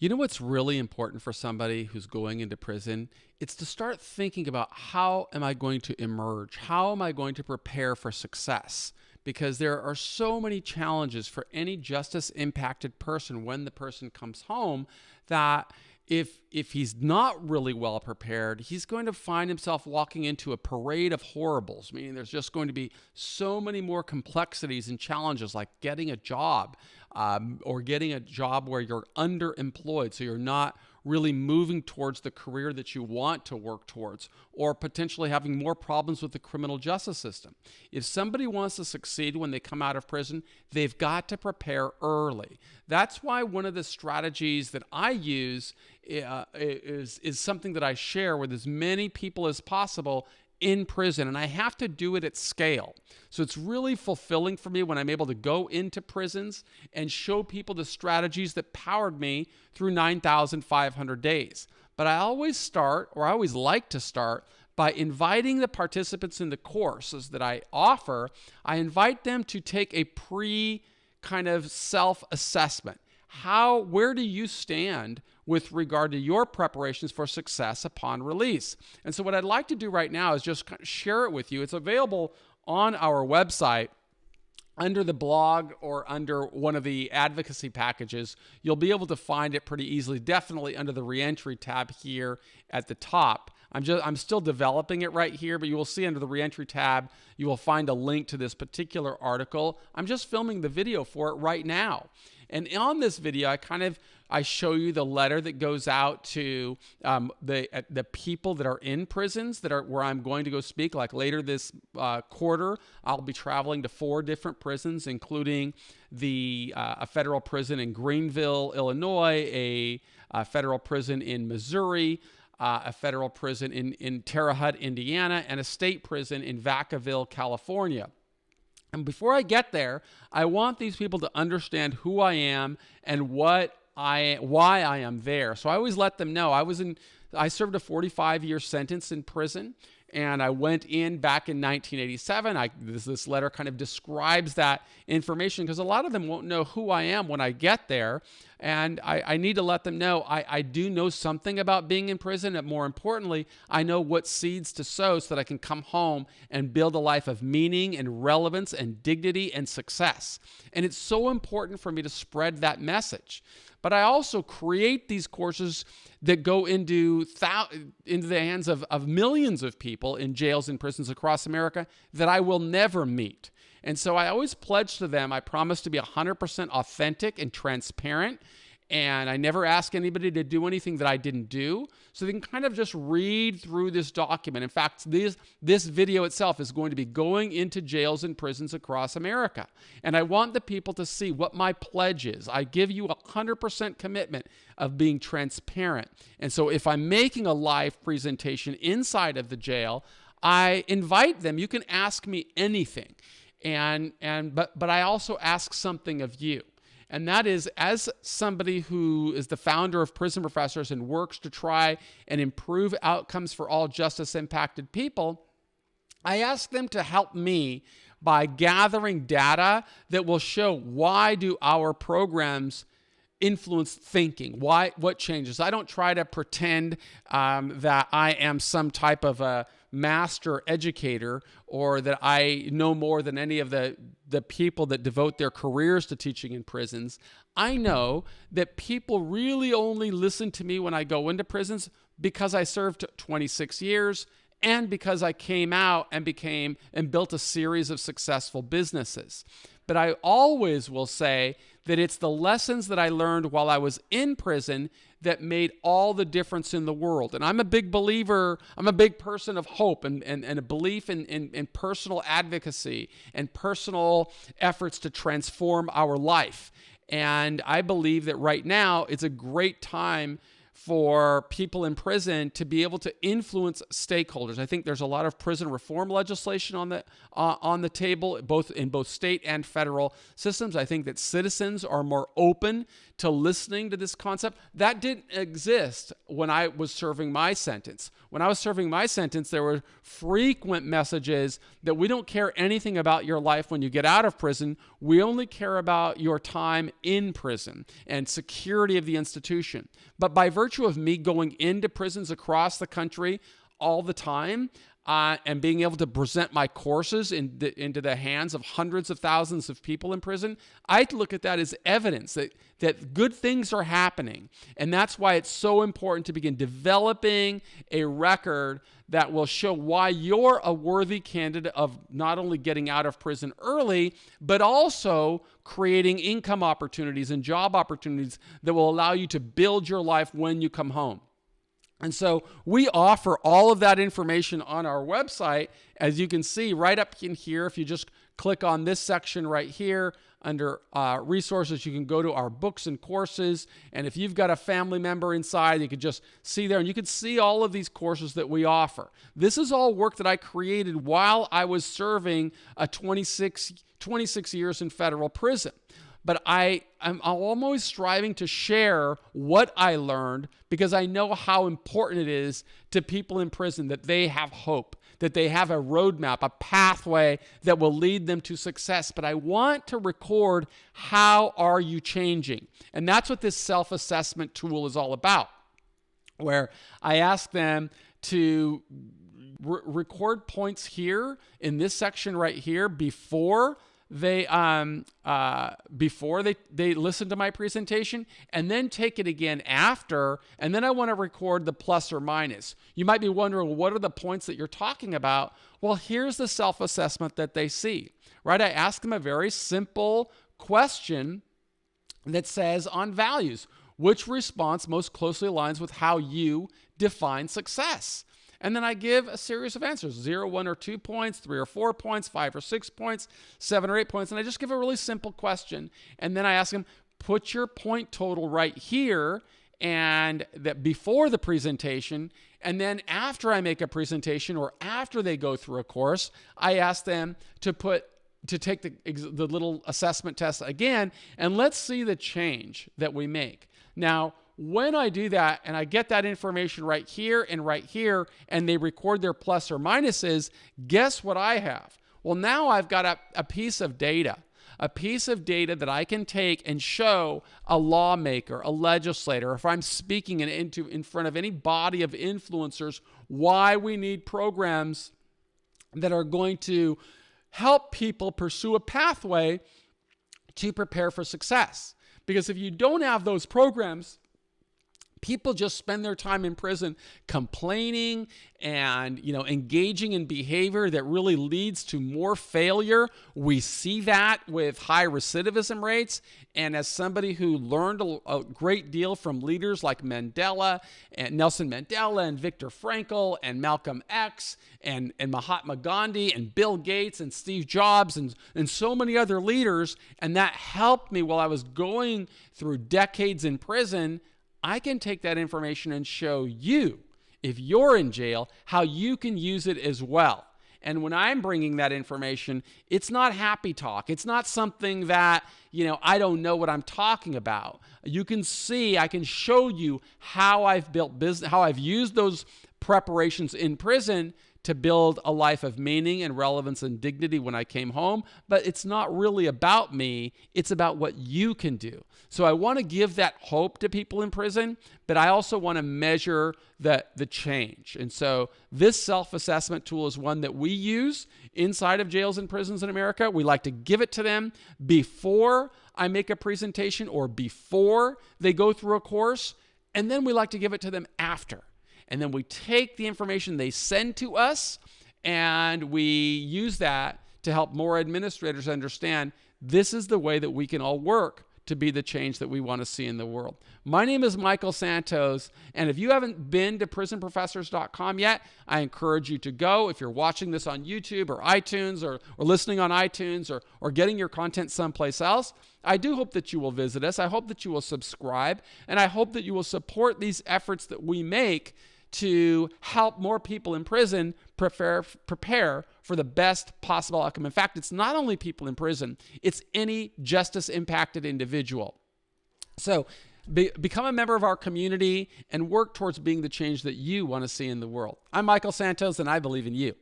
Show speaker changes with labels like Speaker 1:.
Speaker 1: You know what's really important for somebody who's going into prison? It's to start thinking about, how am I going to emerge? How am I going to prepare for success? Because there are so many challenges for any justice impacted person when the person comes home, that if he's not really well prepared, he's going to find himself walking into a parade of horribles, meaning there's just going to be so many more complexities and challenges, like getting a job, or getting a job where you're underemployed, so you're not really moving towards the career that you want to work towards, or potentially having more problems with the criminal justice system. If somebody wants to succeed when they come out of prison, they've got to prepare early. That's why one of the strategies that I use is something that I share with as many people as possible in prison, and I have to do it at scale. So it's really fulfilling for me when I'm able to go into prisons and show people the strategies that powered me through 9,500 days. But I always like to start by inviting the participants in the courses that I offer. I invite them to take a kind of self-assessment. Where do you stand with regard to your preparations for success upon release? And so what I'd like to do right now is just share it with you. It's available on our website under the blog or under one of the advocacy packages. You'll be able to find it pretty easily, definitely under the reentry tab here at the top. I'm still developing it right here, but you will see under the reentry tab, you will find a link to this particular article. I'm just filming the video for it right now. And on this video, I show you the letter that goes out to the people that are in prisons where I'm going to go speak. Like later this quarter, I'll be traveling to 4 different prisons, including a federal prison in Greenville, Illinois, a federal prison in Missouri, a federal prison in Terre Haute, Indiana, and a state prison in Vacaville, California. And before I get there, I want these people to understand who I am and why I am there. So I always let them know. I served a 45-year sentence in prison, and I went in back in 1987. This letter kind of describes that information, because a lot of them won't know who I am when I get there. And I need to let them know I do know something about being in prison. And more importantly, I know what seeds to sow so that I can come home and build a life of meaning and relevance and dignity and success. And it's so important for me to spread that message. But I also create these courses that go into the hands of millions of people in jails and prisons across America that I will never meet. And so I always pledge to them, I promise to be 100% authentic and transparent. And I never ask anybody to do anything that I didn't do. So they can kind of just read through this document. In fact, this video itself is going to be going into jails and prisons across America. And I want the people to see what my pledge is. I give you 100% commitment of being transparent. And so if I'm making a live presentation inside of the jail, I invite them. You can ask me anything. But I also ask something of you. And that is, as somebody who is the founder of Prison Professors and works to try and improve outcomes for all justice-impacted people, I ask them to help me by gathering data that will show, why do our programs influence thinking? What changes? I don't try to pretend that I am some type of a master educator, or that I know more than any of the people that devote their careers to teaching in prisons. I know that people really only listen to me when I go into prisons because I served 26 years and because I came out and built a series of successful businesses. But I always will say that it's the lessons that I learned while I was in prison that made all the difference in the world. And I'm a big believer, I'm a big person of hope and a belief in personal advocacy and personal efforts to transform our life. And I believe that right now it's a great time for people in prison to be able to influence stakeholders. I think there's a lot of prison reform legislation on the table, in both state and federal systems. I think that citizens are more open to listening to this concept. That didn't exist when I was serving my sentence. When I was serving my sentence, there were frequent messages that we don't care anything about your life when you get out of prison. We only care about your time in prison and security of the institution. But by virtue of me going into prisons across the country all the time, and being able to present my courses into the hands of hundreds of thousands of people in prison, I look at that as evidence that good things are happening. And that's why it's so important to begin developing a record that will show why you're a worthy candidate of not only getting out of prison early, but also creating income opportunities and job opportunities that will allow you to build your life when you come home. And so we offer all of that information on our website. As you can see right up in here, if you just click on this section right here under resources, you can go to our books and courses. And if you've got a family member inside, you could just see there, and you can see all of these courses that we offer. This is all work that I created while I was serving a 26 years in federal prison. But I'm always striving to share what I learned because I know how important it is to people in prison that they have hope, that they have a roadmap, a pathway that will lead them to success. But I want to record, how are you changing? And that's what this self-assessment tool is all about, where I ask them to record points here in this section right here before they listen to my presentation, and then take it again after, and then I want to record the plus or minus. You might be wondering, what are the points that you're talking about? Well, here's the self-assessment that they see, right? I ask them a very simple question that says, on values, which response most closely aligns with how you define success? And then I give a series of answers, 0, 1 or 2 points, 3 or 4 points, 5 or 6 points, 7 or 8 points. And I just give a really simple question. And then I ask them, put your point total right here, and that before the presentation. And then after I make a presentation or after they go through a course, I ask them to take the little assessment test again, and let's see the change that we make. Now, when I do that and I get that information right here, and they record their plus or minuses, guess what I have? Well, now I've got a piece of data that I can take and show a lawmaker, a legislator, if I'm speaking in front of any body of influencers, why we need programs that are going to help people pursue a pathway to prepare for success. Because if you don't have those programs, people just spend their time in prison complaining and, engaging in behavior that really leads to more failure. We see that with high recidivism rates. And as somebody who learned a great deal from leaders like Nelson Mandela and Viktor Frankl and Malcolm X and Mahatma Gandhi and Bill Gates and Steve Jobs and so many other leaders, and that helped me while I was going through decades in prison, I can take that information and show you, if you're in jail, how you can use it as well. And when I'm bringing that information, it's not happy talk. It's not something that, I don't know what I'm talking about. You can see, I can show you how I've built business, how I've used those preparations in prison to build a life of meaning and relevance and dignity when I came home. But it's not really about me. It's about what you can do. So I want to give that hope to people in prison, but I also want to measure the change. And so this self-assessment tool is one that we use inside of jails and prisons in America. We like to give it to them before I make a presentation or before they go through a course. And then we like to give it to them after. And then we take the information they send to us and we use that to help more administrators understand this is the way that we can all work to be the change that we want to see in the world. My name is Michael Santos, and if you haven't been to prisonprofessors.com yet, I encourage you to go. If you're watching this on YouTube or iTunes or listening on iTunes or getting your content someplace else, I do hope that you will visit us. I hope that you will subscribe, and I hope that you will support these efforts that we make to help more people in prison prepare for the best possible outcome. In fact, it's not only people in prison, it's any justice-impacted individual. So become a member of our community and work towards being the change that you want to see in the world. I'm Michael Santos, and I believe in you.